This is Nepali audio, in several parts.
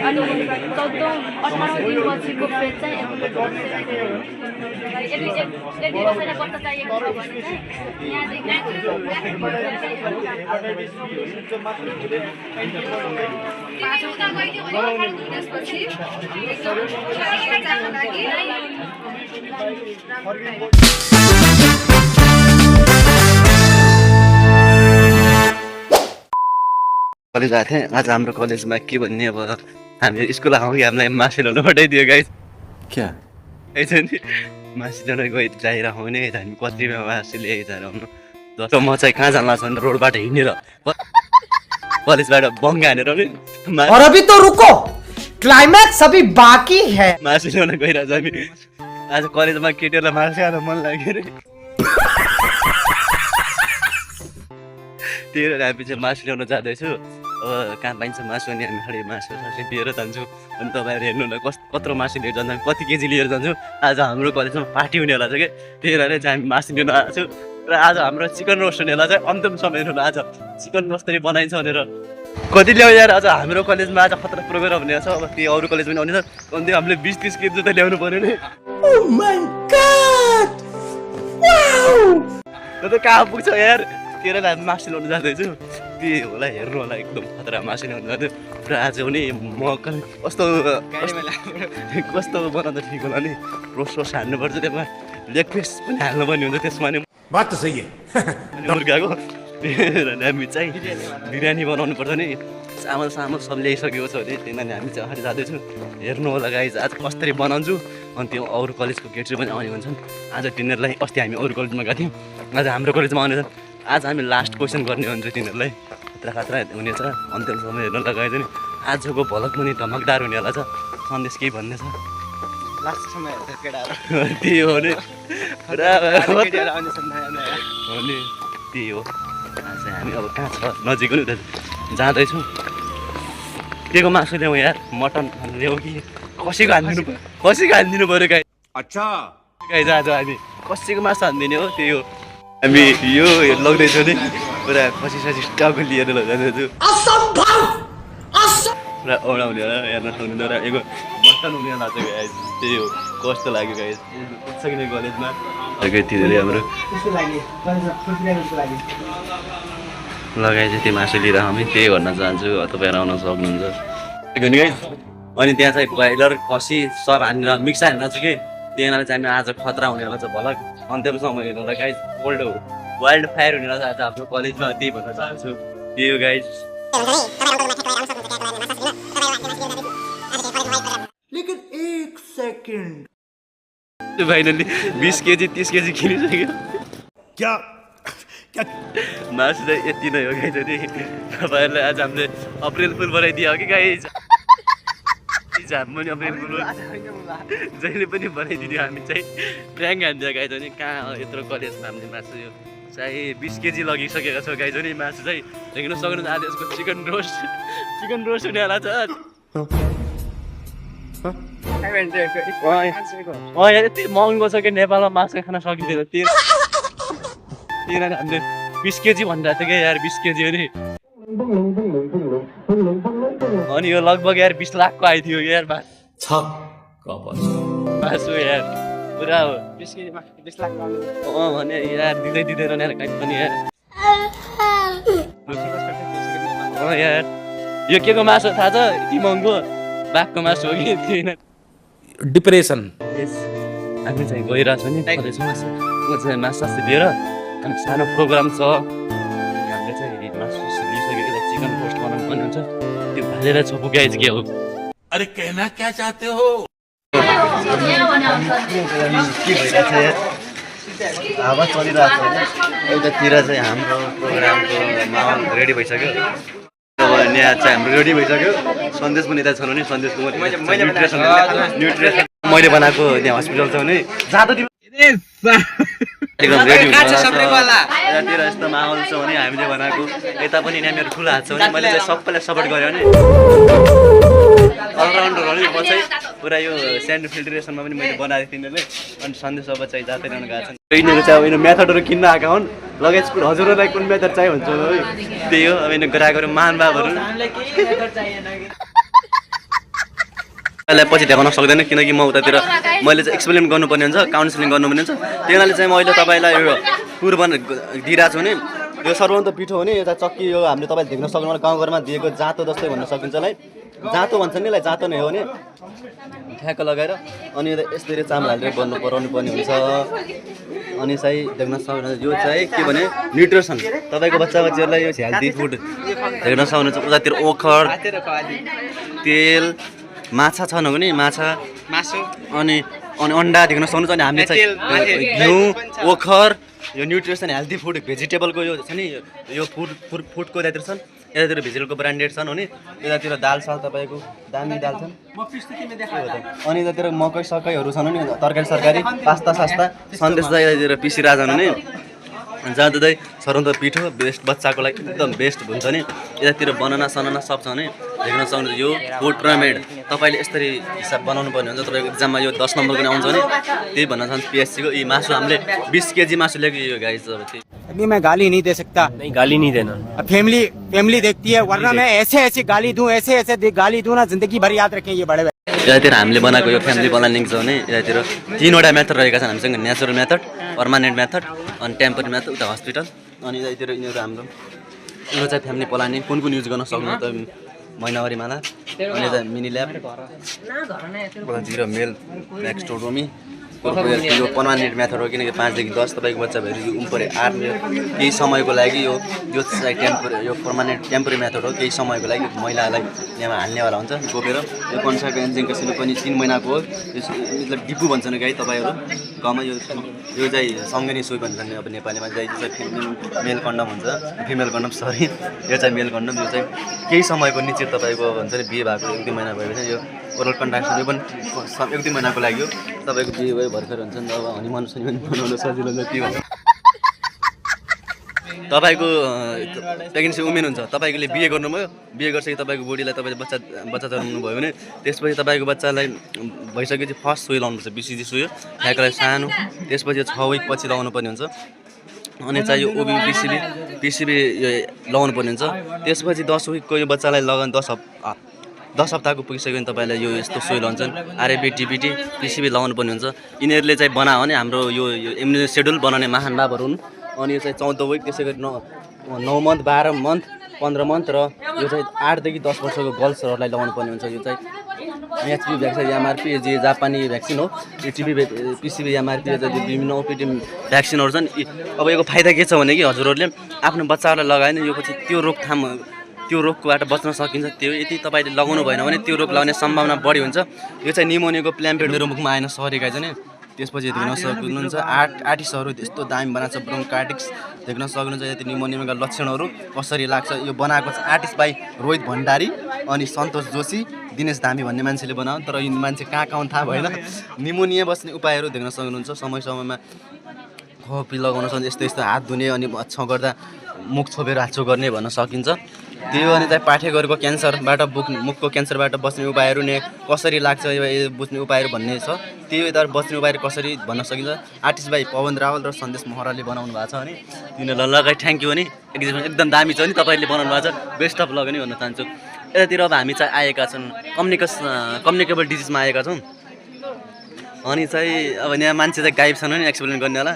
अनि 14औं 18औं दिनपछिको फेज चाहिँ यदि कसैलाई बच्चा चाहिएको छ भने चाहिँ यहाँदेखि कलेज आएको थिएँ आज हाम्रो कलेजमा के भन्ने अब हामी स्कुल आउँ कि हामीलाई मासी ल्याउनु पठाइदियो गाइस क्या छ नि मासी ल्याउनु गइ जाइरहेको हुने हामी कतिमा मासी ल्याइ जानु जस्तो म चाहिँ कहाँ जानु लाग्छ भने रोडबाट हिँडेर कलेजबाट बङ्ग हानेर नि और अभी तो रुको क्लाइमैक्स अभी बाकी है मासी ल्याउन गइरहेको हामी आज कलेजमा केटीहरूलाई मासु खान मन लाग्यो अरे त्यही भएर हामी चाहिँ मासु ल्याउन जाँदैछु अब कहाँ पाइन्छ मासु अनि हामी खालि मासु सासु लिएर जान्छौँ अनि तपाईँहरू हेर्नु न कत्रो मासु लिएर जान्छौँ कति केजी लिएर जान्छौँ आज हाम्रो कलेजमा पार्टी हुनेवाला छ कि त्यही भएर चाहिँ हामी मासु लिन आएको छौँ र आज हाम्रो चिकन रोस्ट हुनेवाला चाहिँ अन्तिम समय हुनु आज चिकन कसरी बनाइन्छ भनेर कति ल्याउ यार आज हाम्रो कलेजमा आज खतरा प्रोग्राम हुने छ अब त्यो अरू कलेज पनि आउने छ अन्त हामीले 20-30 केजी जति ल्याउनु पऱ्यो नि त कहाँ पुग्छ यार तेरो हामी मासु ल्याउनु जाँदैछु त्यही होला हेर्नु होला एकदम खतरा मासु ल्याउनु जाँदै र आज पनि म कस्तो बनाउँदा ठिक होला नि रोस्ट हाल्नुपर्छ त्यसमा लेग पिस पनि हाल्नुपर्ने हुन्छ त्यसमा नि बात त सही मुर्गाको हामी चाहिँ बिरयानी बनाउनु पर्छ नि चामल सब ल्याइसकेको छ भने त्यही हामी चाहिँ अगाडि जाँदैछौँ हेर्नु होला गाइज आज कसरी बनाउँछु अनि त्यो अरू कलेजको केटीहरू पनि आउने हुन्छन् आज तिनीहरूलाई अस्ति हामी अरू कलेजमा गएको थियौँ आज हाम्रो कलेजमा आउने छन् आज हामी लास्ट क्वेसन गर्ने हुन्छ तिनीहरूलाई खतरा हुनेछ अन्तिम समय हेर्न लगाएछ नि आजको भलक पनि धमकदार हुनेवाला छ सन्देश केही भन्ने छ लास्ट समय त्यही हो नि त्यही हो आज हामी अब कहाँ छ नजिक पनि जाँदैछौँ के को मासु ल्याउँ यार मटन ल्याउँ कि खसीको हानिदिनु पऱ्यो गाई अच्छा गाई आज हामी खसीको मासु हानिदिने हो त्यही हो हामी यो लग्दैछौँ नि पुरा खसी टाउको लिएर लैजाँदैछु पुरा औडा हुने होला हेर्न सक्नु र एक मटन हुने होला चाहिँ गाई त्यही हो कस्तो लाग्यो गाई पुग्छ कि नै कलेजमा तिनीहरूले हाम्रो लगाइ चाहिँ त्यो मासु लिएर हामी त्यही भन्न चाहन्छु तपाईँहरू आउन सक्नुहुन्छ अनि त्यहाँ चाहिँ ब्रोइलर खसी सब हानेर मिक्स हानेर छ कि त्यहाँनिर चाहिँ हामी आज खतरा हुनेवाला छ भलक अन्तिम समय हेर्नुलाई गाइज वाइल्ड फायर हुनेवाला छ आज हाम्रो कलेजमा त्यही भन्न चाहन्छु त्यही हो गाइज लेकिन 1 सेकंड फाइनली 20 केजी 30 केजी किनिसक्यो क्या मासु चाहिँ यति नै हो गाइज नि तपाईँहरूलाई आज हामीले अप्रेल फुल बनाइदियो कि गाइज हामी पनि अप्रेल फुल जहिले पनि बनाइदियो हामी चाहिँ प्र्याङ्क हान्दियो गाइज नि कहाँ यत्रो कलेजमा हामीले मासु यो चाहिँ 20 केजी लगिसकेको छ गाइज नि मासु चाहिँ देख्न सक्नुहुन्छ आज यसको चिकन रोस्ट हुनेवाला छ यति महँगो छ कि नेपालमा मासु खान सकिँदैन त्यही हामीले 20 केजी भनिरहेको थियो क्या यार 20 केजी हो नि अनि यो लगभग यार 20 लाखको आइथ्यो यार मासु यार पुरा हो 20 केजी 20 लाख भने यार दिँदैन यार कहीँ पनि यार यो के को मासु थाहा छ यति महँगो बाघको मासु हो कि थिएन डिप्रेसन हामी चाहिँ गइरहेछौँ नि मासु लिएर अनि सानो प्रोग्राम छ हामीले चाहिँ मासु लिइसकेको चिकन रोस्ट बनाउनु पर्ने हुन्छ त्यो भालेर छोपु गाइज के हो अरे कहना क्या चाहते हो हावा चलिरहेको छ एउटातिर चाहिँ हाम्रो प्रोग्रामको माहौल रेडी भइसक्यो अब यहाँ चाहिँ हाम्रो रेडी भइसक्यो सन्देश पनि यता छ भने सन्देशको न्युट्रिसन मैले बनाएको त्यहाँ हस्पिटल छ भने जाँदा एकदम रेडी यतातिर यस्तो माहौल छ भने हामीले बनाएको यता पनि यहाँ मेरो ठुलो हात छ भने मैले चाहिँ सबैलाई सपोर्ट गरेँ भने अलराउन्डर हो नि म चाहिँ पुरा यो स्यान्ड फिल्ट्रेसनमा पनि मैले बनाएको थिएँ तिनीहरूले अनि सन्देश अब चाहिँ जाँदै ल्याउनु गएको छ यिनीहरू चाहिँ अब यिनीहरू मेथडहरू किन्न आएका हुन् लगेज हजुरहरूलाई कुन मेथड चाहियो भन्छ त्यही हो अब यिनीहरू ग्राहकहरू महानुभावहरू त्यसलाई पछि देखाउन सक्दैन किनकि म उतातिर मैले चाहिँ एक्सप्लेन गर्नुपर्ने हुन्छ काउन्सिलिङ गर्नुपर्ने हुन्छ त्यही हुनाले चाहिँ मैले तपाईँलाई यो टुर दिइरहेको छु भने यो सर्वन्त पिठो हो नि यता चक्की यो हामीले तपाईँले देख्न सक्नुहुन्छ गाउँघरमा दिएको जाँतो जस्तै भन्न सकिन्छ यसलाई जाँतो भन्छ नि यसलाई जाँतो नै हो नि ठ्याक्क लगाएर अनि यसरी चामल हालेर बनाउनु पर्ने हुन्छ अनि चाहिँ देख्न सक्नुहुन्छ यो चाहिँ के भने न्युट्रिसन तपाईँको बच्चा बच्चीहरूलाई यो हेल्दी फुड देख्न सक्नुहुन्छ उतातिर ओखर तेल माछा छन् भने माछा मासु अनि अन्डा देख्न सक्नुहुन्छ अनि हामीले चाहिँ घिउ ओखर यो न्युट्रिसन हेल्दी फुड भेजिटेबलको यो छ नि यो फुडको यतातिर छन् यतातिर भेजिटेबलको ब्रान्डेड छन् अनि यतातिर दाल छ तपाईँको दामी दाल छन् अनि यतातिर मकै सकैहरू छन् नि तरकारी सरकारी पास्ता सास्ता सन्देश चाहिँ यतातिर पिसिरहेको छन् नि जाँदै सर्वन्त पिठो बेस्ट बच्चाको लागि एकदम बेस्ट हुन्छ नि यतातिर बनाना सनाना सब छ नि देख्न सक्नुहुन्छ यो फुड पिरामिड तपाईँले यसरी हिसाब बनाउनु पर्ने हुन्छ तपाईँको इक्जाममा यो 10 नम्बरको नि आउँछ नि त्यही भन्न चाहन्छु पिएससीको यी मासु हामीले 20 केजी मासु ल्याएको यो गाई चाहिँ अभी मैं गाली नहीं दे सकता। नहीं गाली नहीं देना फैमिली देखती है वरना मैं ऐसे गाली दूं ऐसे गाली दूं ना जिंदगी भर याद रखें ये बड़े यतातिर हामीले बनाएको यो फ्यामिली प्लानिङ छ भने यतातिर 3वटा मेथड रहेका छन् हामीसँग नेचुरल मेथड पर्मानेन्ट मेथड अनि टेम्पररी मेथड उता हस्पिटल अनि यतातिर यिनीहरू हाम्रो यो चाहिँ फ्यामिली प्लानिङ कुन युज गर्न सक्नु त महिनावारी माला अनि यता मिनी ल्याब उतातिर मेल एक्स्टोडोमी यो पर्मानेन्ट मेथड हो किनकि 5 देखि 10 तपाईँको बच्चा भएर यो उम्परे 8 केही समयको लागि यो चाहिँ यो पर्मानेन्ट टेम्पररी मेथड हो केही समयको लागि महिलालाई यहाँ हाल्नेवाला हुन्छ गोपेर यो कन्साको एन्जिङको पनि 3 महिनाको हो मतलब डिपु भन्छन् गाई तपाईँहरू गाउँमा यो चाहिँ सङ्गनी सुई भन्छन् अब नेपालीमा चाहिँ मेल कन्डम हुन्छ फिमेल कन्डम सरी यो चाहिँ मेल कन्डम यो चाहिँ केही समयको निश्चित तपाईँको भन्छ नि बिहे भएको 1-2 महिना भएपछि यो ओरल कन्ट्राक्सन यो पनि 1-2 महिनाको लागि हो तपाईँको बिहे भयो भर्खर हुन्छ नि अब हनीमुन सनीमुन बनाउन सजिलो हुन्छ के भन्छ तपाईँको प्रेग्नेन्सी उमेन हुन्छ तपाईँले बिहे गर्नुभयो बिहे गर्छ कि तपाईँको बुढीलाई तपाईँले बच्चा जन्माउनु भयो भने त्यसपछि तपाईँको बच्चालाई भइसकेपछि फर्स्ट सुई लाउनुपर्छ बिसिजी सुई ठ्याक्कलाई सानो त्यसपछि 6 विक पछि लाउनु पर्ने हुन्छ अनि चाहिँ यो ओबी पिसिबी यो लाउनु पर्ने हुन्छ त्यसपछि 10 विकको यो बच्चालाई लगाउन 10 हप्ताको पुगिसक्यो भने तपाईँलाई यो यस्तो सोइल हुन्छन् आरएबी टिपिटी पिसिबी लगाउनु पर्ने हुन्छ यिनीहरूले चाहिँ बनायो भने हाम्रो यो इम्युनिटी सेड्युल बनाउने महान बाबहरू हुन् अनि यो चाहिँ 14 विक त्यसै गरी 9 मन्थ 12 मन्थ 15 मन्थ र यो चाहिँ 8 देखि 10 वर्षको गर्ल्सहरूलाई लगाउनु पर्ने हुन्छ यो चाहिँ एचपी भ्याक्सिन एमआरपी जे जापानी भ्याक्सिन हो यो टिपी पिसिबी एमआरपी विभिन्न ओपिटी भ्याक्सिनहरू छन् अब यो फाइदा के छ भने कि हजुरहरूले आफ्नो बच्चाहरूलाई लगायो भने यो पछि त्यो रोगबाट बच्न सकिन्छ त्यो यदि तपाईँले लगाउनु भएन भने त्यो रोग लगाउने सम्भावना बढी हुन्छ यो चाहिँ निमोनियाको प्ल्याम्पेड मेरो मुखमा आएन सरीका चाहिँ त्यसपछि देख्न सक्नुहुन्छ आर्टिस्टहरू त्यस्तो दामी बनाएको छ ब्रोन्काइटिस देख्न सक्नुहुन्छ यति निमोनियाका लक्षणहरू कसरी लाग्छ यो बनाएको छ आर्टिस्ट भाइ रोहित भण्डारी अनि सन्तोष जोशी दिनेश धामी भन्ने मान्छेले बनायो तर यो मान्छे कहाँ थाहा भएन निमोनिया बस्ने उपायहरू देख्न सक्नुहुन्छ समयमा खोपी लगाउन सक्छ यस्तो हात धुने अनि छ गर्दा मुख छोपेर हाछो गर्ने भन्न सकिन्छ त्यो अनि चाहिँ पाठेघरको क्यान्सरबाट मुखको क्यान्सरबाट बच्ने उपायहरू नै कसरी लाग्छ यो बुझ्ने उपायहरू भन्ने छ त्यो यता बच्ने उपायहरू कसरी भन्न सकिन्छ आर्टिस्ट भाइ पवन रावल र सन्देश महराले बनाउनु भएको छ अनि तिनीहरूलाई लगाइ थ्याङ्क यू अनि एकदम दामी छ नि तपाईँले बनाउनु भएको छ बेस्ट अफ लग नि भन्न चाहन्छु यतातिर अब हामी चाहिँ आएका छौँ कम्युनिकेबल डिजिजमा आएका छौँ अनि चाहिँ अब यहाँ मान्छे चाहिँ गायब छन् नि एक्सप्लेन गर्नेवाला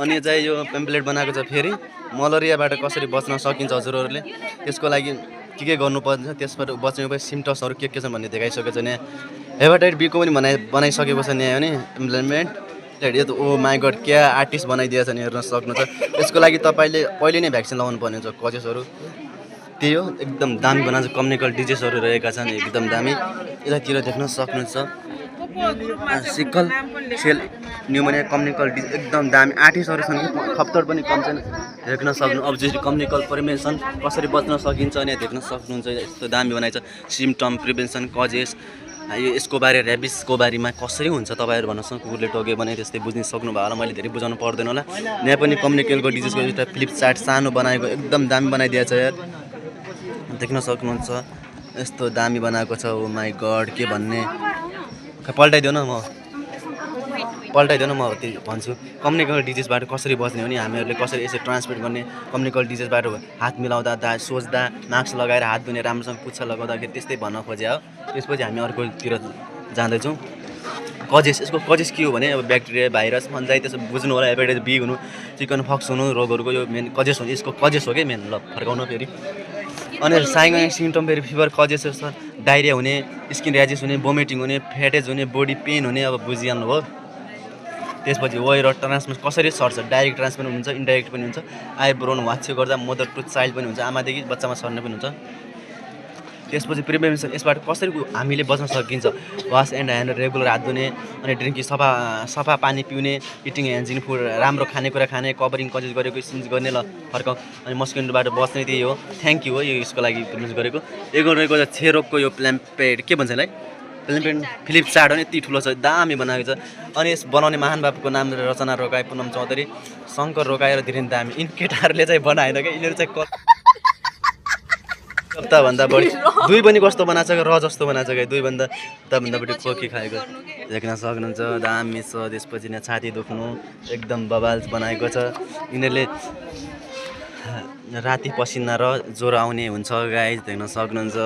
अनि चाहिँ यो पेम्पलेट बनाएको छ फेरि मलेरियाबाट कसरी बच्न सकिन्छ हजुरहरूले त्यसको लागि के गर्नुपर्छ त्यसबाट बच्ने उपाय सिम्टम्सहरू के छन् भन्ने देखाइसकेको छ यहाँ हेपाटाइटिस बीको पनि बनाइसकेको छ यहाँ नि इम्प्लिमेन्ट यो त ओ माई गड क्या आर्टिस्ट बनाइदिएको छ नि हेर्न सक्नु छ यसको लागि तपाईँले पहिले नै भ्याक्सिन लगाउनु पर्ने हुन्छ कजेसहरू त्यही हो एकदम दामी बनाएको छ कम्युनिकल डिजिजहरू रहेका छन् एकदम दामी यतातिर देख्न सक्नुहुन्छ सिकल सेल न्युमोनिया कम्युनिकल डिजिज एकदम दामी आर्टिस्टहरू छन् खप्तर पनि कम छैन देख्न सक्नु अब्जेक्टिभ कम्युनिकल प्रिभेन्सन कसरी बच्न सकिन्छ अनि देख्न सक्नुहुन्छ यस्तो दामी बनाएको छ सिम्टम प्रिभेन्सन कजेस यो यसको बारे ऱ्याबिसको बारेमा कसरी हुन्छ तपाईँहरू भन्न सक्नु कुकुरले टोक्यो भने त्यस्तै बुझ्न सक्नुभयो होला मैले धेरै बुझाउनु पर्दैन होला यहाँ पनि कम्युनिकेबल डिजिजको एउटा फ्लिप चार्ट सानो बनाएको एकदम दामी बनाइदिएको छ यार देख्न सक्नुहुन्छ यस्तो दामी बनाएको छ ओ माई गड के भन्ने पल्टाइदेऊ न म त्यो भन्छु कम्युनिकेबल डिजिजबाट कसरी बच्ने हो नि हामीहरूले कसरी यसरी ट्रान्समिट गर्ने कम्युनिकेबल डिजिजबाट हात मिलाउँदा सोच्दा मास्क लगाएर हात धुने राम्रोसँग पुच्छा लगाउँदाखेरि त्यस्तै भन्न खोजे हो त्यसपछि हामी अर्कोतिर जाँदैछौँ कजेस। यसको कजेस के हो भने अब ब्याक्टेरिया भाइरस फन्जाइ त्यसो बुझ्नु होला हेपाटाइटिस बी हुनु चिकन फक्स हुनु रोगहरूको यो मेन कजेस हो यसको कजेस हो कि मेन ल फर्काउनु फेरि। अनि साइनो सिम्टम फेरि फिभर कजेस छ डाइरिया हुने स्किन र्याजेस हुने भोमिटिङ हुने फ्याटेज हुने बडी पेन हुने अब बुझिहाल्नु भयो। त्यसपछि वाइ र ट्रान्समिट कसरी सर्छ डाइरेक्ट ट्रान्समिट हुन्छ इन्डाइरेक्ट पनि हुन्छ आइब्रोन वाच्यो गर्दा मदर टु चाइल्ड पनि हुन्छ आमादेखि बच्चामा सर्ने पनि हुन्छ। त्यसपछि प्रिभेन्सन यसबाट कसरी हामीले बच्न सकिन्छ वास एन्ड ह्यान्ड रेगुलर हात धुने अनि ड्रिङ्किङ सफा पानी पिउने इटिङ हाइजिन फुड राम्रो खानेकुरा खाने कभरिङ कजेस गरेको सिन्ज गर्ने ल फर्काउ अनि मस्किटोबाट बस्ने त्यही हो। थ्याङ्क यू हो यो यसको लागि प्रिभेन्स गरेको। एक रहेको छ छेरोगको यो प्ल्याम्पेड के भन्छ यसलाई प्ल्याम्पेड फिलिप चाड हो नि यति ठुलो छ दामी बनाएको छ। अनि यस बनाउने महान बाबुको नाम रचना रोकाई पुनम चौधरी शङ्कर रोकाई र धीरेन दामी यिन केटाहरूले चाहिँ बनाएन क्या यिनीहरू चाहिँ भन्दा बढी दुई पनि कस्तो बनाएको छ र जस्तो बनाएको छ क्या दुईभन्दा बढी कोकी खाएको देख्न सक्नुहुन्छ दामी छ। त्यसपछि यहाँ छाती दुख्नु एकदम बबाल बनाएको छ। यिनीहरूले राति पसिना र ज्वरो आउने हुन्छ गाइज देख्न सक्नुहुन्छ।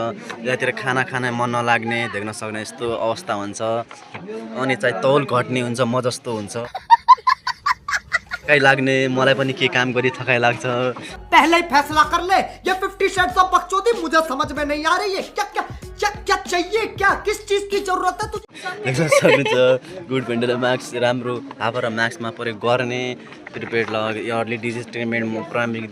यतातिर खाना मन नलाग्ने देख्न सक्ने यस्तो अवस्था हुन्छ। अनि चाहिँ तौल घट्ने हुन्छ म जस्तो हुन्छ थकाइ लाग्ने मलाई पनि के काम गरी थकाइ लाग्छ। पहले ही फैसला कर ले ये 50 शेड्स ऑफ बकचोदी मुझे समझ में नहीं आ रही है क्या चाहिए क्या किस चीज की जरूरत है तुझे। देख्न सक्नुहुन्छ गुड भेन्डल मास्क राम्रो हावा र मास्कमा प्रयोग गर्ने प्रिपेड लग अर्ली डिजिज ट्रिटमेन्ट प्रारम्भिक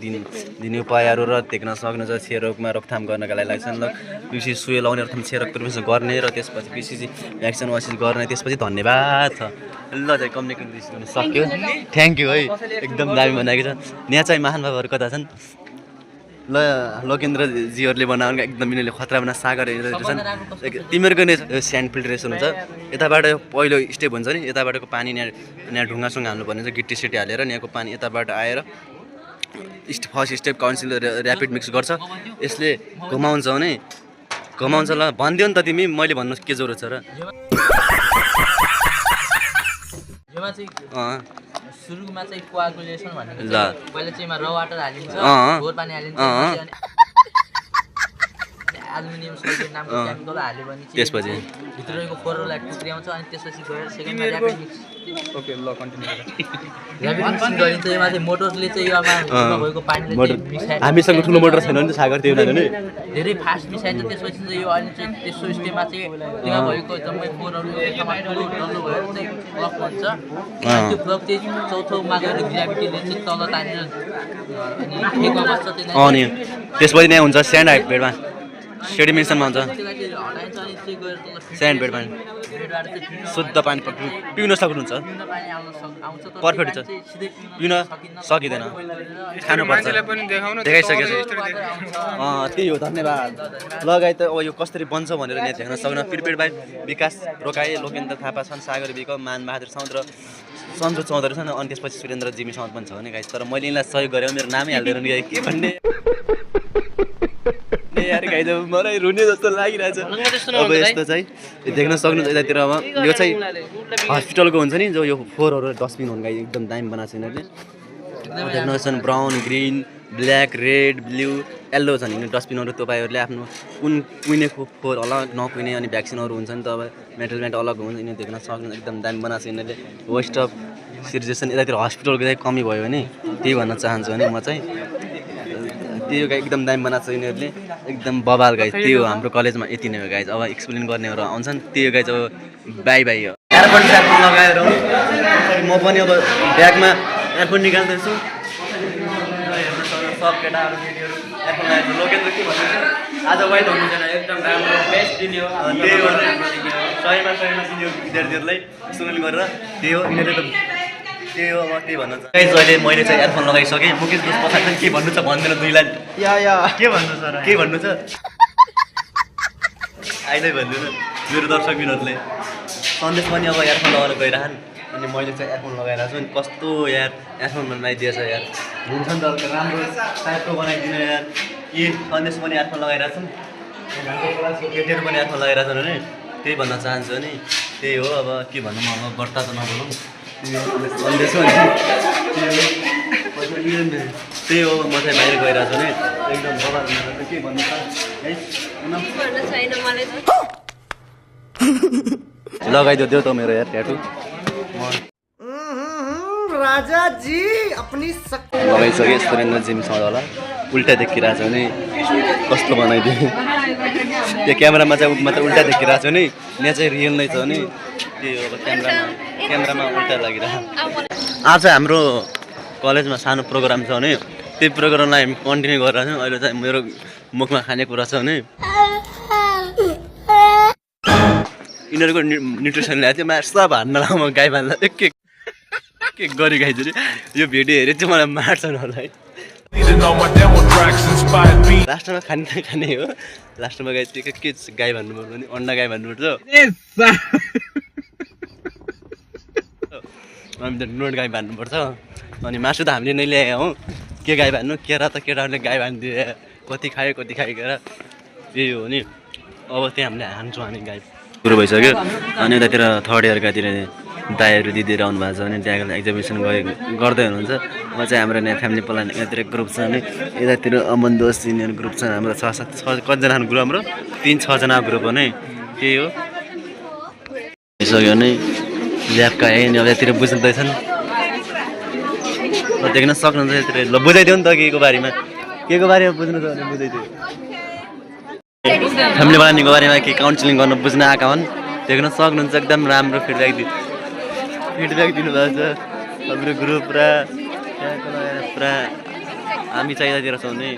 दिने उपायहरू र देख्न सक्नुहुन्छ क्षयरोगमा रोकथाम गर्नका लागि लाग्छन् ल पिसिसी सुई लाउने अर्थमा क्षयरोग प्रिभेन्सन गर्ने र त्यसपछि पिसिसी भ्याक्सिन वासिस गर्ने त्यसपछि धन्यवाद छ। ल चाहिँ कम्युनिकेसन गर्न सक्यो थ्याङ्क यू है एकदम दामी बनाएको छ। यहाँ चाहिँ महान बाबाहरू कता छन् ल लोकेन्द्रजीहरूले बनाउनु एकदम यिनीहरूले खतरा बना सागर हेरेको छन् तिमीहरूको नै स्यान्ड फिल्ट्रेसन हुन्छ यताबाट पहिलो स्टेप हुन्छ नि यताबाटको पानी यहाँ ढुङ्गासँग हाल्नुपर्ने हुन्छ गिट्टी सिटी हालेर यहाँको पानी यताबाट आएर first step council rapid mix गर्छ यसले घुमाउँछ भने घुमाउँछ ल भनिदियो नि त तिमी मैले भन्नु के जरुरत छ र। सुरुमा चाहिँ कोआगुलेसन भनेको ल पहिला चाहिँ र वाटर हालिन्छ फोहोर पानी हालिन्छ अनि एल्युमिनियम सल्फेट नामको केमिकल हाल्यो भने चाहिँ त्यसपछि भित्रको फोहोरलाई टुक्र्याउँछ अनि त्यसपछि गएर सेकेन्डमा ऱ्यापिड मिक्स ओके ल कन्टिन्यू ऱ्यापिड मिक्सिङ गरिन्छ यसमा चाहिँ मोटरले चाहिँ यसमा भएको पानीले चाहिँ मिसाइ हामीसँग ठुलो मोटर छैन नि सागर त्यो नि धेरै फास्ट मिसाइन्छ त्यसपछि चाहिँ यो अहिले चाहिँ तेस्रो स्टेपमा चाहिँ त्यहाँ भएको जम्मै फोहोरहरू एकमा ठुलो डल्लो भएर चाहिँ फ्लक हुन्छ त्यो फ्लक चाहिँ चौथोमा गएर ग्राभिटीले चाहिँ तल तानेर अनि ठेकमा बस्छ त्यसलाई अनि त्यसपछि नै हुन्छ स्यान्ड हाइटमा सेडिमेन्सनमा हुन्छ स्यान्ड बेडमा शुद्ध पानी पिउन सक्नुहुन्छ पर्फेक्ट छ पिउन सकिँदैन खानुपर्छ देखाइसकेको छु त्यही हो धन्यवाद। लगाइ त अब यो कसरी बन्छ भनेर यहाँ देख्न सक्नु प्रिपेड बाई विकास रोकाई लोकेन्द्र थापा छन् सागर विक मान बहादुर साउद र सन्जु चौधरी छन् अनि त्यसपछि सुरेन्द्र जिमी साउद पनि छ भने गाइस तर मैले यिनलाई सहयोग गरेँ मेरो नामै हाल्दैन नि के भन्ने यार गाइस मलाई रुने जस्तो लागिरहेछ। अब यस्तो चाहिँ देख्न सक्नुहुन्छ यतातिर अब यो चाहिँ हस्पिटलको हुन्छ नि जो यो फोहोरहरू डस्टबिन हुन् गाइस एकदम दामी बनाएको छ यिनीहरूले देख्न सक्छन् brown green black red blue yellow छन् यिनीहरू डस्टबिनहरू तपाईँहरूले आफ्नो कुहिने फोहोर अलग नकुहिने अनि भ्याक्सिनहरू हुन्छ नि त अब मेटेरियल अलग हुन्छ यिनीहरू देख्न सक्नुहुन्छ एकदम दामी बनाएको छ यिनीहरूले वेस्ट अफ सिरिजेसन यतातिर हस्पिटलको चाहिँ कमी भयो भने त्यही भन्न चाहन्छु भने म चाहिँ त्यो एकदम दामी बनाएको छ यिनीहरूले एकदम बबाल गाइज त्यही हो हाम्रो कलेजमा यति नै हो गाइज। अब एक्सप्लेन गर्नेहरू आउँछन् त्यही हो गाइज अब बाई बाई हो एयरपोर्ट लगाएर म पनि अब ब्यागमा एयरपोर्ट निकाल्दैछु सब केटाहरू केटीहरू एयरपोर्ट लगाएर लोकेन्द्र के भन्नुहुन्छ आज वाइट हुनु छैन एकदम राम्रो बेस्ट दिने हो त्यही हो सहीमा दिने हो विद्यार्थीहरूलाई सुनल गरेर त्यही हो यिनीहरूले त त्यही हो अब त्यही भन्नु छ गाइस। अहिले मैले चाहिँ एयरफोन लगाइसकेँ मुकेश दोष पछाडि के भन्नु छ भन्दैन दुई लाइन के भन्नु छ के भन्नु छ अहिले भन्नु छ मेरो दर्शक बिनहरूले सन्देश पनि अब एयरफोन लगाएर गइरहन् अनि मैले चाहिँ एयरफोन लगाइरहेको छु अनि कस्तो यार एयरफोन बनाइदिएछ यार हुन्छ नि त राम्रो टाइपको बनाइदिनु यार यी सन्देश पनि एयरफोन लगाइरहेको छन् केटीहरू पनि एयरफोन लगाइरहेको छन् भने त्यही भन्न चाहन्छु नि त्यही हो अब के भनौँ अब बर्ता त नबोलौँ सन्देश त्यही हो म चाहिँ बाहिर गइरहेको छु नि एकदम बबाल के भन्नु छ है लगाइदियो त मेरो यार ट्याटु राजा जी अपनी लगाइसकेँ सुरेन्द्र जिमसँग होला उल्टा देखिरहेको छ भने कस्तो बनाइदियो त्यो क्यामेरामा चाहिँ मात्र उल्टा देखिरहेको छ नि यहाँ चाहिँ रियल नै छ नि त्यो अब क्यामेरामा उल्टा लागिरहेको आज हाम्रो कलेजमा सानो प्रोग्राम छ भने त्यही प्रोग्रामलाई हामी कन्टिन्यू गरिरहेको छौँ अहिले चाहिँ मेरो मुखमा खानेकुरा छ भने यिनीहरूको न्युट्रिसन ल्याएको थियो म सब हान्न लाग म गाई बाँध्दा एक गरी खाइदिनु यो भिडियो हेरेर चाहिँ मलाई मार्छन् होला है लास्टमा खाने हो लास्टमा गाई त्यो के गाई भन्नुपर्छ भने अन्डा गाई भन्नुपर्छ अनि त नोट गाई बाँध्नुपर्छ अनि मासु त हामीले नै ल्याए हौ के गाई बाँध्नु केरा त केटाहरूले गाई बाँधिदियो कति खायो खाइकेर त्यही हो नि अब त्यहाँ हामीले हान्छौँ हामी गाई सुरु भइसक्यो अनि यतातिर थर्ड इयरकातिर दाईहरू दिदीहरू आउनु भएको छ भने त्यहाँको एक्जिबिसन गर्दै हुनुहुन्छ म चाहिँ हाम्रो यहाँ फ्यामिली प्लान यतातिर ग्रुप छ अनि यतातिर अमन दोस्त सिनियर ग्रुप छ हाम्रो 6-7 कतिजना ग्रुप हाम्रो 3-6 ग्रुप हो नि त्यही हो भइसक्यो भने ल्यापका आयो अब यतातिर बुझ्दैछन् देख्न सक्नुहुन्छ यतातिर ल बुझाइदियो नि त के को बारेमा बुझ्नु छ भने बुझाइदियो फ्यामिली प्लानिङको बारेमा के काउन्सिलिङ गर्न बुझ्न आएका हुन् देख्न सक्नुहुन्छ एकदम राम्रो फिडब्याक दिनुभएको छ हाम्रो ग्रुप पुरा हामी चाहिँ यतातिर छौँ नि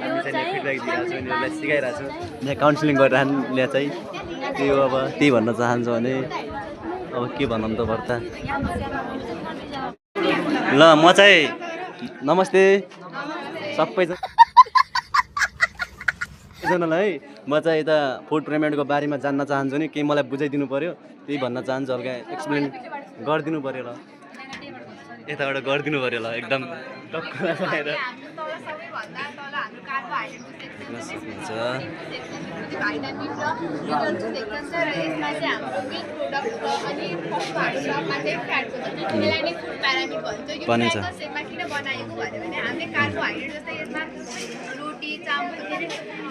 हामी चाहिँ फिडब्याक दिइरहेको छौँ उनीहरूलाई सिकाइरहेको छौँ यहाँ काउन्सिलिङ गरिरहनु चाहिँ त्यही हो अब त्यही भन्न चाहन्छु भने अब के भनौँ त भर्ता ल म चाहिँ नमस्ते सबैजनालाई म चाहिँ यता फुड पेमेन्टको बारेमा जान्न चाहन्छु नि केही मलाई बुझाइदिनु पऱ्यो त्यही भन्न चाहन्छु हल्का एक्सप्लेन गरिदिनु पऱ्यो ल यताबाट गरिदिनु पऱ्यो ल एकदम टक्क लगाएर रोटी चामल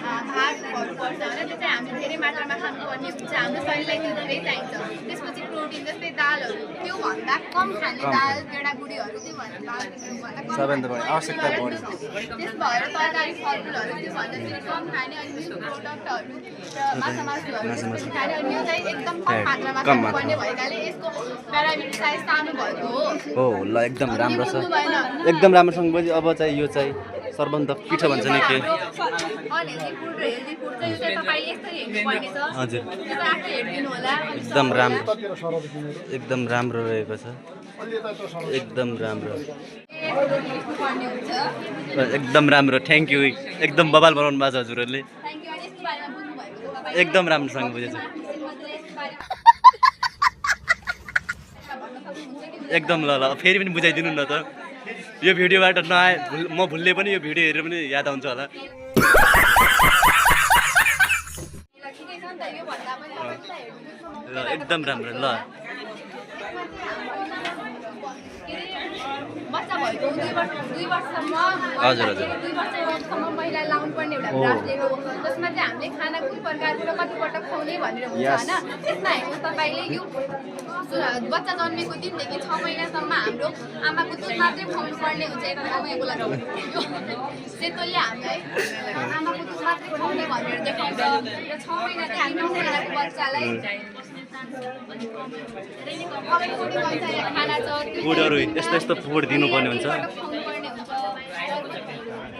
भात खुवाउनु पर्छ होइन त्यो चाहिँ हामीले धेरै मात्रामा खानुपर्ने हुन्छ हाम्रो शरीरलाई त्यो धेरै चाहिन्छ त्यसपछि प्रोटिन जस्तै दालहरू त्योभन्दा कम खाने दाल गेडागुडीहरू त्योभन्दा आवश्यकता बढी त्यस भएर तरकारी फलफुलहरू त्योभन्दा फेरि कम खाने अनि मिल्क प्रोडक्टहरू र माछा मासुहरू खाने अनि यो चाहिँ एकदम कम मात्रामा खानुपर्ने भएकाले यसको प्यारामिटर साइज सानो भएको हो ल एकदम राम्रो छ एकदम राम्रोसँग बुझ्यो अब चाहिँ यो चाहिँ सर्बन्ध पिठो भन्छ नि के हजुर एकदम राम्रो रहेको छ एकदम राम्रो थ्याङ्क यू एकदम बबाल बनाउनु भएको छ हजुरहरूले एकदम राम्रोसँग बुझेछ एकदम ल फेरि पनि बुझाइदिनु न त यो भिडियोबाट नआए म भुल्ले पनि यो भिडियो हेरेर पनि याद आउँछ होला ल एकदम राम्रो ल बच्चा भएको 2 वर्षसम्म महिला लाउनु पर्ने एउटा ब्रासलेट हो जसमा चाहिँ हामीले खाना कुन प्रकारको र कति पटक खुवाउने भनेर हुन्छ होइन त्यसमा हेर्नुहोस् तपाईँले यो बच्चा जन्मेको दिनदेखि 6 महिनासम्म हाम्रो आमाको दुध मात्रै खुवाउनु पर्ने हुन्छ यता आमाको लागि सेतोले हामीलाई आमाको दुध मात्रै खुवाउने भनेर देखाउँछ र 6 महिना चाहिँ हामी 9 महिनाको बच्चालाई फुडहरू यस्तो फुड दिनुपर्ने हुन्छ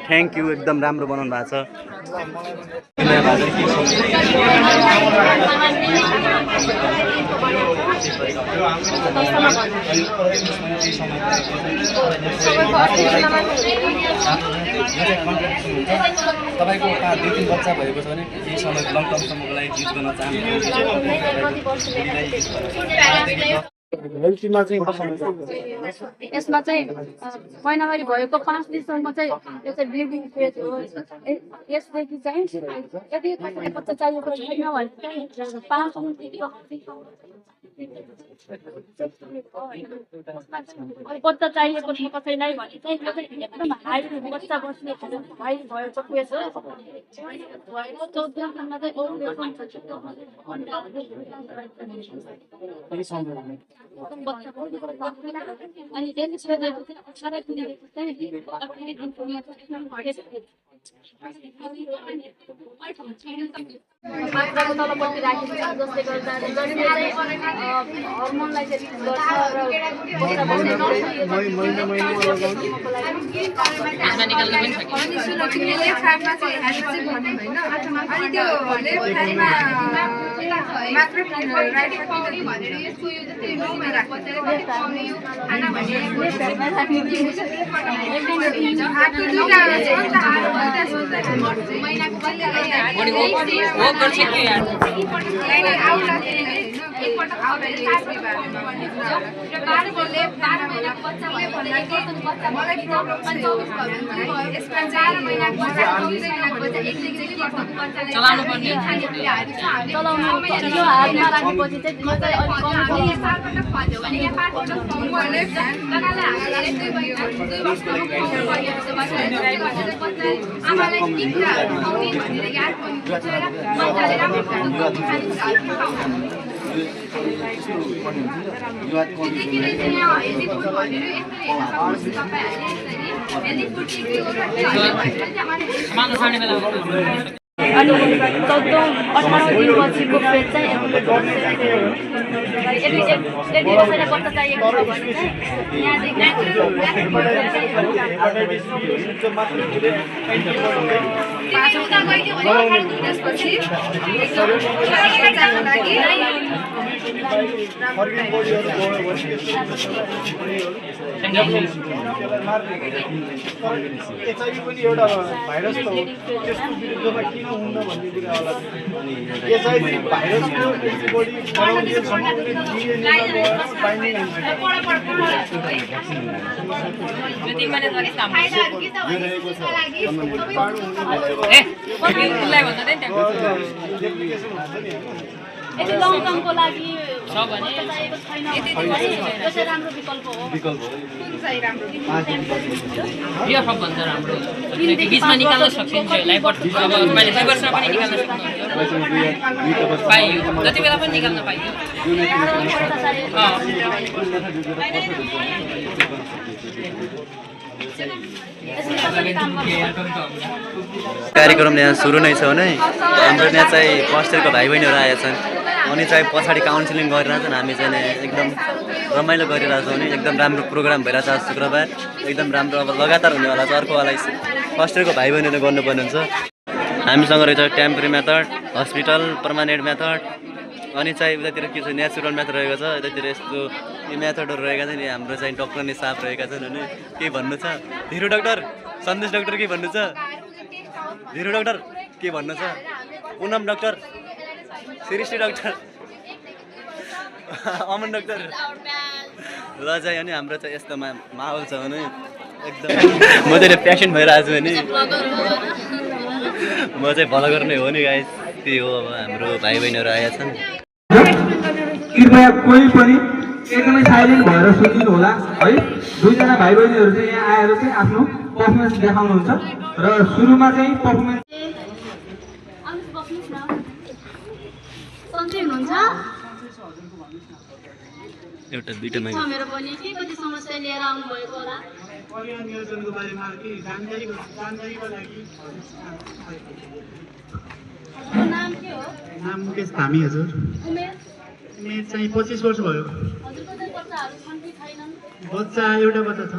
थ्याङ्क यू एकदम राम्रो बनाउनु भएको छ तपाईँको 2-3 बच्चा भएको छ भने केही समय लङ टर्मसम्मको लागि युज गर्न चाहनुहुन्छ यसमा चाहिँ महिनावारी भएको 5 दिनसम्म चाहिँ यो चाहिँ ब्लिडिङ फेज हो। यसदेखि चाहिँ यदि कसैलाई बच्चा चाहिएको छैन भने चाहिँ 5 दिनदेखि बच्चा चाहिएको छ कसैलाई भने चाहिँ यो चाहिँ एकदम हाई बच्चा बस्ने हाई भएको फेज हो। भएको 14 दिनसम्म चाहिँ ओभुलेसन छ। अनि त्यसपछि चाहिँ मात्राको तलपट्टि राखिन्छ जसले गर्दा हर्मोनलाई चाहिँ रिलिज गर्छ र बच्चा बस्ने अनि 14-18 दिनपछिको फेज चाहिँ यदि कसैलाई बच्चा चाहिएको छ भने चाहिँ यहाँदेखि यदि लङ टर्मको लागि छ भने चाहिएको छैन भने यो चाहिँ राम्रो विकल्प हो। यो सबभन्दा राम्रो बिचमा निकाल्न सकिन्छ यसलाई बट अब मैले 2 वर्षमा पनि निकाल्न सक्नुहुन्छ पाइयो जति बेला पनि निकाल्न पाइयो। कार्यक्रम यहाँ सुरु नै छ भने हाम्रो यहाँ चाहिँ फर्स्ट इयरको भाइ बहिनीहरू आएका छन् अनि चाहिँ पछाडि काउन्सिलिङ गरिरहेछन्। हामी चाहिँ एकदम रमाइलो गरिरहेछौँ भने एकदम राम्रो प्रोग्राम भइरहेछ। आज शुक्रबार एकदम राम्रो अब लगातार हुनेवाला छ। अर्कोवाला फर्स्ट इयरको भाइ बहिनीहरूले गर्नुपर्ने हुन्छ। हामीसँग रहेछ temporary method, hospital, permanent method, अनि चाहिँ उतातिर के छ नेचुरल मेथड रहेको छ। यतातिर यस्तो यी मेथडहरू रहेका छन्। हाम्रो चाहिँ डक्टर नि साफ रहेका छन् भने के भन्नु छ धिरु डाक्टर, सन्देश डाक्टर के भन्नु छ, धिरु डाक्टर के भन्नु छ, पुनम डाक्टर, श्रीश्री डाक्टर, अमन डाक्टर ल चाहिँ अनि हाम्रो चाहिँ यस्तो माहौल छ भने एकदम म चाहिँ पेसेन्ट भइरहेको छु भने म चाहिँ भलो गर्ने हो नि गाइस। त्यही हो अब हाम्रो भाइ बहिनीहरू आएका छन्। कृपया कोही पनि एकदमै साइलेन्ट भएर सुनिदिनु होला है। 2 जना भाइ बहिनीहरू चाहिँ यहाँ आएर चाहिँ आफ्नो पर्फर्मेन्स देखाउनुहुन्छ र सुरुमा चाहिँ पर्फर्मेन्स एउटा दुईटामा मेरो पनि के कति समस्या लिएर आउनु भएको होला परिवार नियोजनको बारेमा के जानकारीको लागि नाम के हो? नाम मुकेश धामी हजुर। उमेर उमेर चाहिँ 25 वर्ष भयो। हजुरको चाहिँ बच्चाहरू छन् कि छैनन्? बच्चा एउटा बच्चा छ।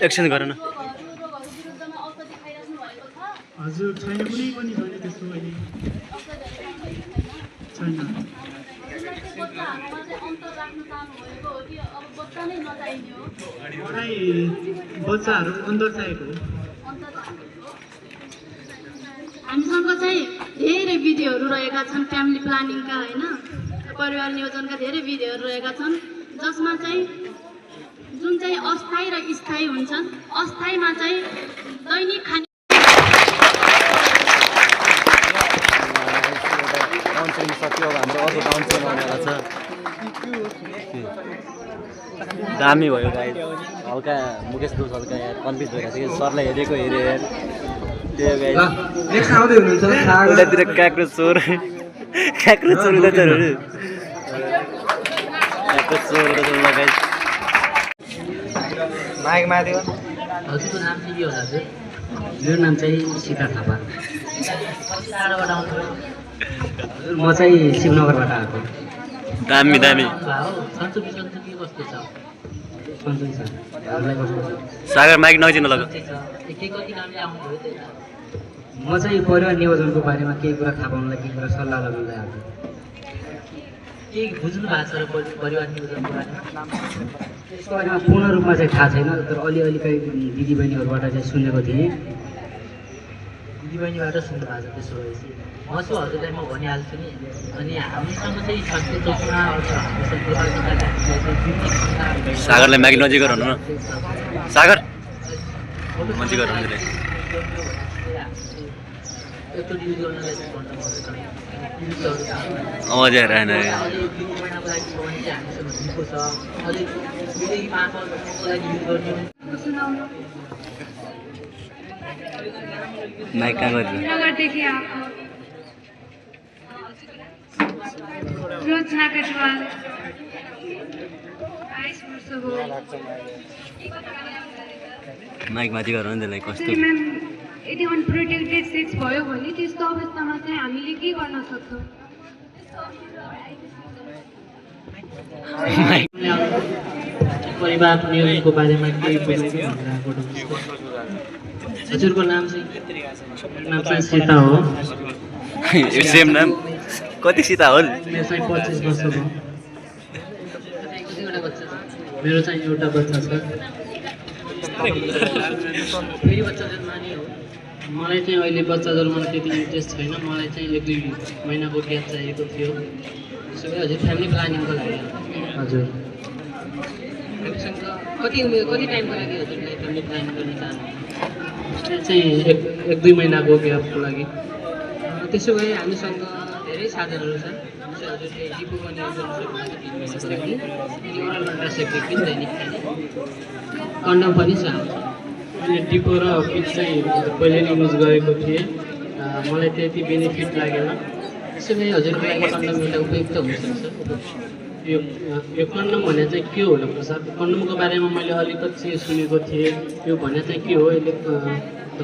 एक्सन गर न। विरुद्धमा औषधि खाइराख्नु भएको छ? हजुर छैन, कुनै पनि छैन त्यस्तो अहिले छैन। बच्चाहरूमा चाहिँ अन्तर राख्न चाहनुभएको हो कि अब बच्चा नै नचाहिने हो? मलाई बच्चाहरू अन्तर चाहिएको हो। हामीसँग चाहिँ धेरै विधिहरू रहेका छन् फ्यामिली प्लानिङका होइन। परिवार नियोजनका धेरै विधिहरू रहेका छन् जसमा चाहिँ जुन चाहिँ अस्थायी र स्थायी हुन्छन्। अस्थायीमा चाहिँ दैनिक खाने सक्यो अब हाम्रो अर्को डाउन चाहिँ आउनेवाला छ। दामी भयो गाइस। हल्का मुकेश दोष हल्का यार कन्फ्युज भइरहेको थियो सरलाई हेरेको हेरे यार त्यो गाइस। नेक्स्ट आउँदै हुनुहुन्छ सागर उतातिर काक्रो चोर उतातिर काक्रो चोर गाइस। माइक माथि हजुरको नाम चाहिँ के होला हजुर? मेरो नाम चाहिँ सीता थापा। टाढाबाट आउनु म चाहिँ शिवनगरबाट आएको। दामी सन्चो के कस्तो छ? सन्चै छ। हामीलाई कस्तो छ? सागर माइक नजिन लग। के कति कामले आउनुभयो त यता? म चाहिँ परिवार नियोजनको बारेमा केही कुरा थाहा पाउनलाई केही कुरा सल्लाह लगाउँदै आएको। केही बुझ्नु भएको छ र परिवार नियोजनको बारेमा? यसको बारेमा पूर्ण रूपमा चाहिँ थाहा छैन तर अलिअलि दिदीबहिनीहरूबाट चाहिँ सुनेको थिएँ। दिदीबहिनीबाट सुन्नु भएको छ त्यसो भएपछि म चाहिँ हजुरलाई म भनिहाल्छु नि। अनि हामीसँग चाहिँ छत्तीस चौकमा सागरलाई माइक नजिक गराउनु न। सागर नजिक गराउनु दे। एकचोटि युज गर्नलाई चाहिँ आवाज आइरहेन अझै 2 महिनाको लागि छ भने चाहिँ हामीसँग दिएको छ। अझै 2 देखि 5 वर्षको लागि युज गर्ने माइक कहाँ गयो? नगरदेखि आएको रोजना कटवाल 22 वर्ष हो। माइक माथि गराउनु त्यसलाई कस्तो म्याम यदि अनप्रोटेक्टेड सेक्स भयो भने त्यस्तो अवस्थामा चाहिँ हामीले के गर्न सक्छौँ? परिवार नियोजनको बारेमा केही हजुरको नाम चाहिँ सीता हो। सेम नाम कति सीता हो? मेरो चाहिँ 25 वर्ष हो। मेरो चाहिँ एउटा बच्चा छ। फेरि बच्चा जन्मानी हो। मलाई चाहिँ अहिले बच्चा जन्माउन त्यति इन्ट्रेस्ट छैन। मलाई चाहिँ 1-2 महिनाको ग्याप चाहिएको थियो। त्यसो भए हजुर फ्यामिली प्लानिङको लागि हजुर हामीसँग कति टाइमको लागि हजुरलाई फ्यामिली प्लानिङ गर्न चाहनुहुन्छ? चाहिँ 1-2 महिनाको ग्यापको लागि। त्यसो भए हामीसँग धेरै साधनहरू छन्। जस्तै हजुरले डिपो पनि युज गर्न सक्नुहुन्छ 3 महिनाको लागि। अनि ओरल कन्ट्रासेप्टिभ पनि दैनिक खाने कन्डम पनि छ। मैले डिपो र पिच चाहिँ पहिले नै युज गरेको थिएँ। मलाई त्यति बेनिफिट लागेन। त्यसो भए हजुरको लागि कन्डम एउटा उपयुक्त हुनसक्छ। यो कन्डम भने चाहिँ के हो प्रसाद? कन्डमको बारेमा मैले अलिकति सुनेको थिएँ। यो भने चाहिँ के हो? यसले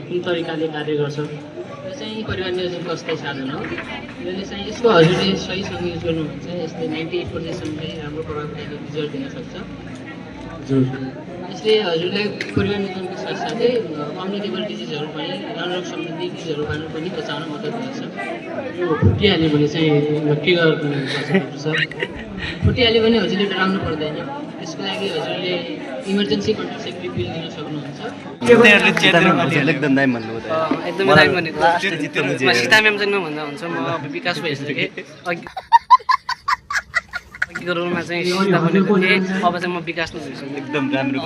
कुन तरिकाले कार्य गर्छ? यो चाहिँ परिवार नियोजनको अस्थायी साधन हो। यसले चाहिँ यसको हजुरले सहीसँग युज गर्नुहुन्छ यसले 98% चाहिँ राम्रो प्रभावकारी रिजल्ट दिन सक्छ। हजुर यसले हजुरलाई परिवार नियोजनको साथसाथै कम्युनिकेबल डिजिजहरू पनि रणरोग सम्बन्धी डिजिजहरू पार्नु पनि बचाउन मद्दत गर्छ। यो फुटिहाल्यो भने चाहिँ के गर्नुपर्छ? फुटिहाल्यो भने हजुरले डराउनु पर्दैन। त्यसको लागि हजुरले इमर्जेन्सी कन्ट्रासेप्टिभ पिल दिन सक्नुहुन्छ। एकदम दामी भन्नु एकदमै दामी भनेको सीता म्याम जन्म भन्दा हुन्छ। म विकास भइसकेँ गरौँमा चाहिँ सीता बनेको थिएँ। अब चाहिँ म विकास नै भइसकेँ। एकदम राम्रो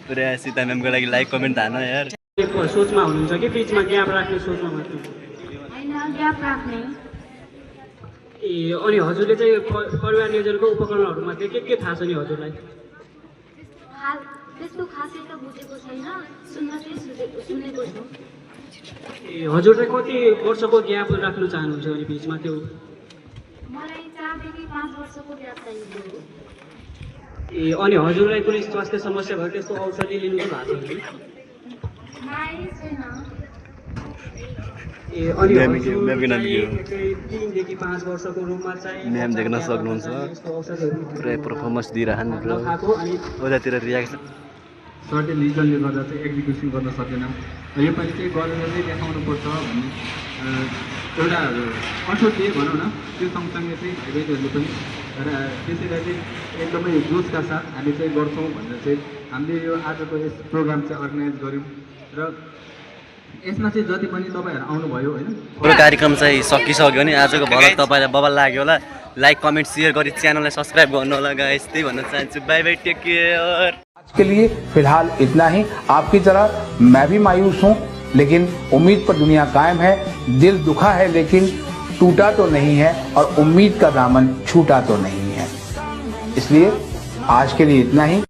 पुरा सीता म्यामको लागि लाइक कमेन्ट हान यार। सोचमा हुनुहुन्छ कि बिचमा ग्याप राख्ने सोचमा मात्र? ग्याप राख्ने। ए अनि हजुरले चाहिँ परिवार नियोजनको उपकरणहरूमा के थाहा छ नि हजुरलाई? त्यस्तो खासै त बुझेको छैन, सुनेको छु। ए हजुर चाहिँ कति वर्षको ग्याप राख्न चाहनुहुन्छ अनि बिचमा त्यो? मलाई 4 देखि 5 वर्षको ग्याप चाहिएको। ए अनि हजुरलाई कुनै स्वास्थ्य समस्या भयो त्यस्तो औषधि लिनु भएको छ कि? छैन। ए अनि म्याम 3 देखि 5 वर्षको रूपमा चाहिँ म्याम देख्न सक्नुहुन्छ पुरै पर्फर्मेन्स दिइरहनु ब्रो। उतातिर रियाक्सन सर्टेन रिजनले गर्दा चाहिँ एक्जिक्युसन गर्न सकेन। योपालि चाहिँ गरेर चाहिँ देखाउनुपर्छ भन्ने एउटा कठोर थिए भनौँ न। त्यो सँगसँगै चाहिँ भाइबहिनीहरूले पनि र त्यसैलाई चाहिँ एकदमै जोसका साथ हामी चाहिँ गर्छौँ भनेर चाहिँ हामीले यो आजको यस प्रोग्राम चाहिँ अर्गनाइज गऱ्यौँ। र यसमा चाहिँ जति पनि तपाईँहरू आउनुभयो होइन हाम्रो कार्यक्रम चाहिँ सकिसक्यो नि आजको भलक तपाईँलाई बबाल लाग्यो होला लाइक कमेन्ट सेयर गरी च्यानललाई सब्सक्राइब गर्नु होला गाइस त्यही भन्न चाहन्छु बाई बाई टेक केयर आज के लिए फिलहाल इतना ही आपकी तरह मैं भी मायूस हूँ लेकिन उम्मीद पर दुनिया कायम है दिल दुखा है लेकिन टूटा तो नहीं है और उम्मीद का दामन छूटा तो नहीं है इसलिए आज के लिए इतना ही